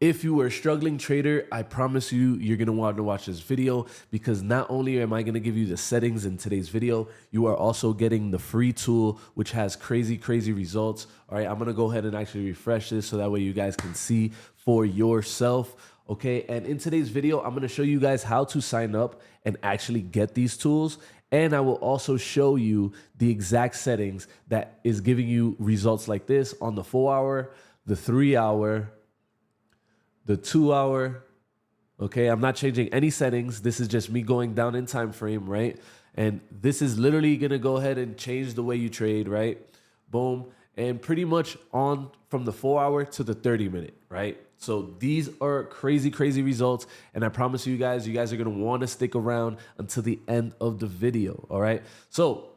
If you are a struggling trader, I promise you, you're going to want to watch this video, because not only am I going to give you the settings in today's video, you are also getting the free tool, which has crazy, crazy results. All right, I'm going to go ahead and actually refresh this so that way you guys can see for yourself. Okay, and in today's video, I'm going to show you guys how to sign up and actually get these tools. And I will also show you the exact settings that is giving you results like this on the 4 hour, the 3 hour, the 2 hour. Okay, I'm not changing any settings. This is just me going down in time frame, right? And this is literally gonna go ahead and change the way you trade, right? Boom. And pretty much on from the 4 hour to the 30 minute, right? So these are crazy, crazy results. And I promise you guys are gonna wanna stick around until the end of the video, all right? So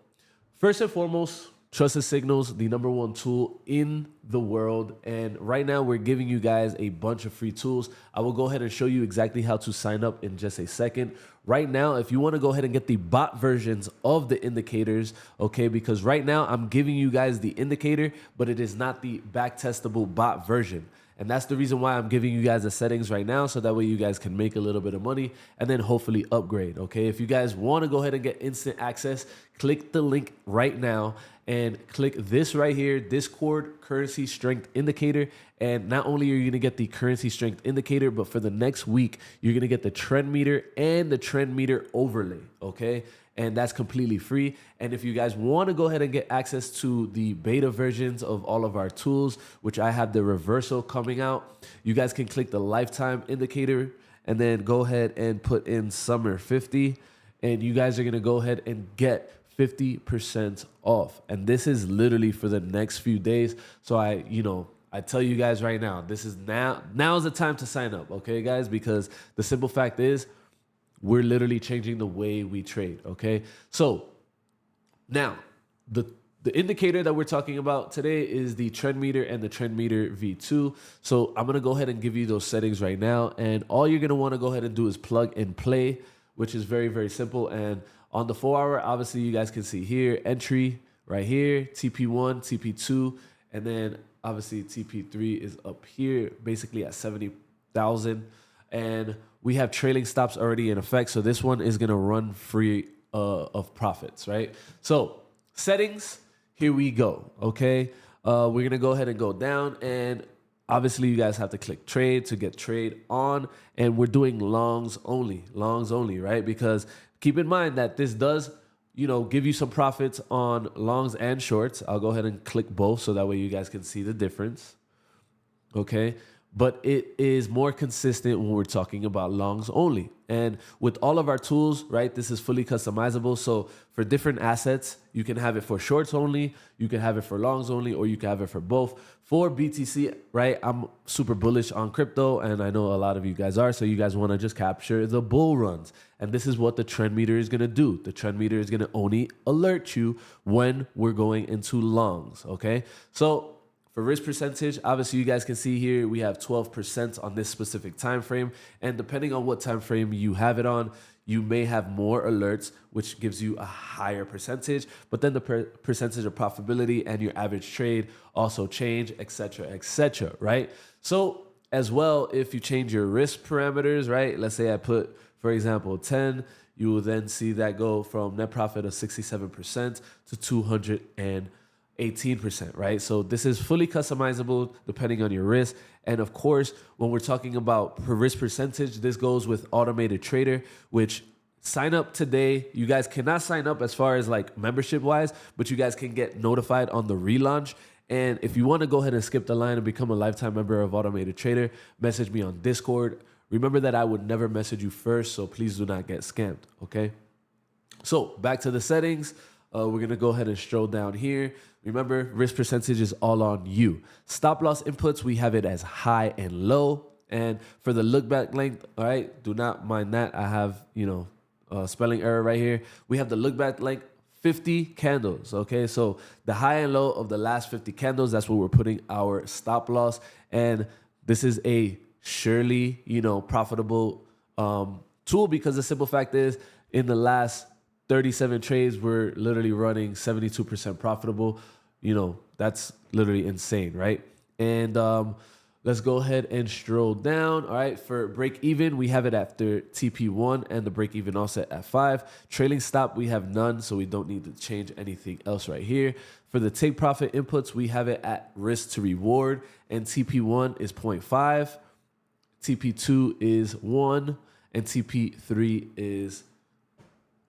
first and foremost, Trusted Signals, the #1 tool in the world. And right now we're giving you guys a bunch of free tools. I will go ahead and show you exactly how to sign up in just a second. Right now, if you want to go ahead and get the bot versions of the indicators, okay, because right now I'm giving you guys the indicator, but it is not the back testable bot version. And that's the reason why I'm giving you guys the settings right now, so that way you guys can make a little bit of money and then hopefully upgrade, okay? If you guys want to go ahead and get instant access, click the link right now and click this right here, Discord currency strength indicator. And not only are you gonna get the currency strength indicator, but for the next week, you're gonna get the trend meter and the trend meter overlay, okay? And that's completely free. And if you guys want to go ahead and get access to the beta versions of all of our tools, which I have the reversal coming out, you guys can click the lifetime indicator and then go ahead and put in summer 50. And you guys are going to go ahead and get 50% off. And this is literally for the next few days. So I tell you guys right now, this is now is the time to sign up. Okay, guys, because the simple fact is, we're literally changing the way we trade, okay? So now, the indicator that we're talking about today is the trend meter and the trend meter V2. So I'm gonna go ahead and give you those settings right now. And all you're gonna wanna go ahead and do is plug and play, which is very, very simple. And on the 4 hour, obviously you guys can see here, entry right here, TP1, TP2, and then obviously TP3 is up here, basically at 70,000. And we have trailing stops already in effect. So this one is going to run free of profits, right? So settings, here we go, okay? We're going to go ahead and go down. And obviously you guys have to click trade to get trade on. And we're doing longs only, right? Because keep in mind that this does, give you some profits on longs and shorts. I'll go ahead and click both so that way you guys can see the difference, okay? But it is more consistent when we're talking about longs only. And with all of our tools, right, this is fully customizable. So for different assets, you can have it for shorts only, you can have it for longs only, or you can have it for both. For BTC, right, I'm super bullish on crypto, and I know a lot of you guys are. So you guys want to just capture the bull runs. And this is what the trend meter is going to do. The trend meter is going to only alert you when we're going into longs, okay? So for risk percentage, obviously you guys can see here we have 12% on this specific time frame, and depending on what time frame you have it on, you may have more alerts, which gives you a higher percentage. But then the percentage of profitability and your average trade also change, etc., right? So as well, if you change your risk parameters, right? Let's say I put, for example, 10. You will then see that go from net profit of 67% to 218%, right? So this is fully customizable depending on your risk. And of course, when we're talking about risk percentage, this goes with automated trader, which sign up today. You guys cannot sign up as far as like membership wise, but you guys can get notified on the relaunch. And if you want to go ahead and skip the line and become a lifetime member of Automated Trader, message me on Discord. Remember that I would never message you first, so please do not get scammed, okay? So back to the settings. We're going to go ahead and stroll down here. Remember, risk percentage is all on you. Stop loss inputs, we have it as high and low. And for the look back length, all right, do not mind that. I have, spelling error right here. We have the look back length 50 candles, okay? So the high and low of the last 50 candles, that's where we're putting our stop loss. And this is a surely, profitable tool, because the simple fact is in the last 37 trades, we're literally running 72% profitable. That's literally insane, right? And Let's go ahead and stroll down. All right, for break even, we have it after TP1 and the break even offset at 5. Trailing stop, we have none, so we don't need to change anything else right here. For the take profit inputs, we have it at risk to reward, and TP1 is 0.5, TP2 is 1, and TP3 is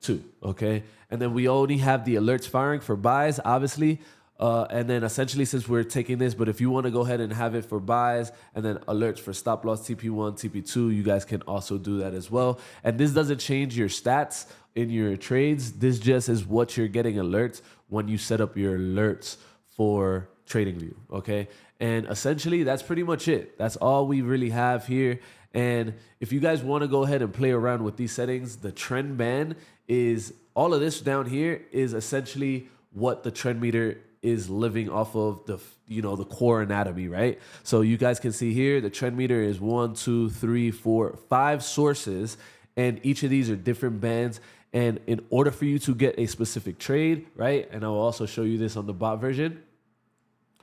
2, okay? And then we only have the alerts firing for buys, obviously. And then essentially, since we're taking this, but if you want to go ahead and have it for buys and then alerts for stop loss TP1, TP2, you guys can also do that as well. And this doesn't change your stats in your trades. This just is what you're getting alerts when you set up your alerts for TradingView, okay? And essentially, that's pretty much it. That's all we really have here. And if you guys want to go ahead and play around with these settings, the trend band is, all of this down here is essentially what the trend meter is living off of, the the core anatomy, right? So you guys can see here the trend meter is 1, 2, 3, 4, 5 sources, and each of these are different bands. And in order for you to get a specific trade, right, and I'll also show you this on the bot version,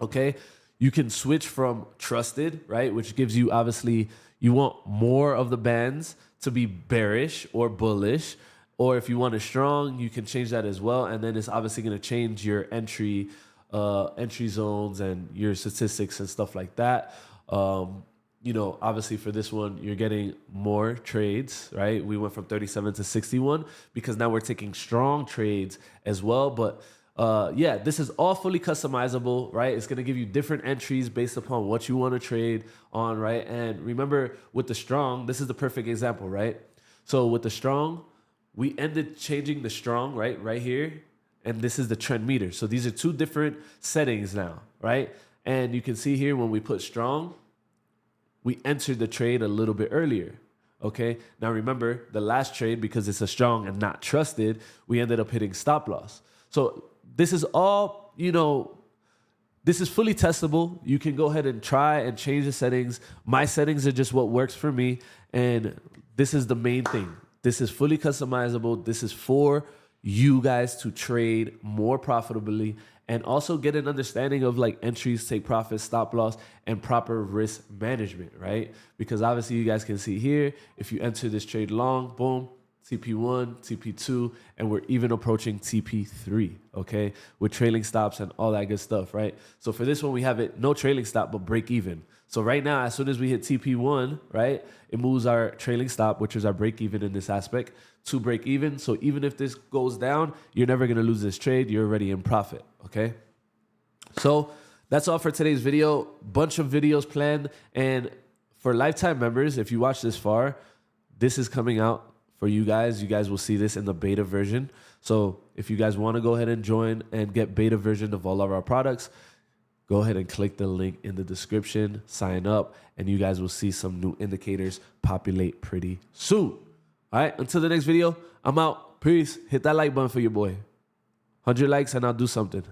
okay, you can switch from trusted, right, which gives you, obviously, you want more of the bands to be bearish or bullish, or if you want it strong, you can change that as well. And then it's obviously going to change your entry zones and your statistics and stuff like that. Obviously for this one, you're getting more trades, right? We went from 37 to 61 because now we're taking strong trades as well. But yeah, this is all fully customizable, right? It's going to give you different entries based upon what you want to trade on, right? And remember, with the strong, this is the perfect example, right? So with the strong, we ended changing the strong right here, and this is the trend meter. So these are two different settings now, right? And you can see here when we put strong, we entered the trade a little bit earlier, okay? Now remember, the last trade, because it's a strong and not trusted, we ended up hitting stop loss. So this is all, this is fully testable. You can go ahead and try and change the settings. My settings are just what works for me, and this is the main thing. This is fully customizable. This is for you guys to trade more profitably and also get an understanding of like entries, take profits, stop loss, and proper risk management, right? Because obviously you guys can see here, if you enter this trade long, boom, TP1, TP2, and we're even approaching TP3, okay? With trailing stops and all that good stuff, right? So for this one, we have it no trailing stop, but break even. So right now, as soon as we hit TP1, right, it moves our trailing stop, which is our break even in this aspect, to break even. So even if this goes down, you're never going to lose this trade. You're already in profit, okay? So that's all for today's video. Bunch of videos planned. And for lifetime members, if you watch this far, this is coming out for you guys. You guys will see this in the beta version. So if you guys want to go ahead and join and get beta version of all of our products, go ahead and click the link in the description, sign up, and you guys will see some new indicators populate pretty soon. All right, until the next video, I'm out. Peace. Hit that like button for your boy. 100 likes and I'll do something.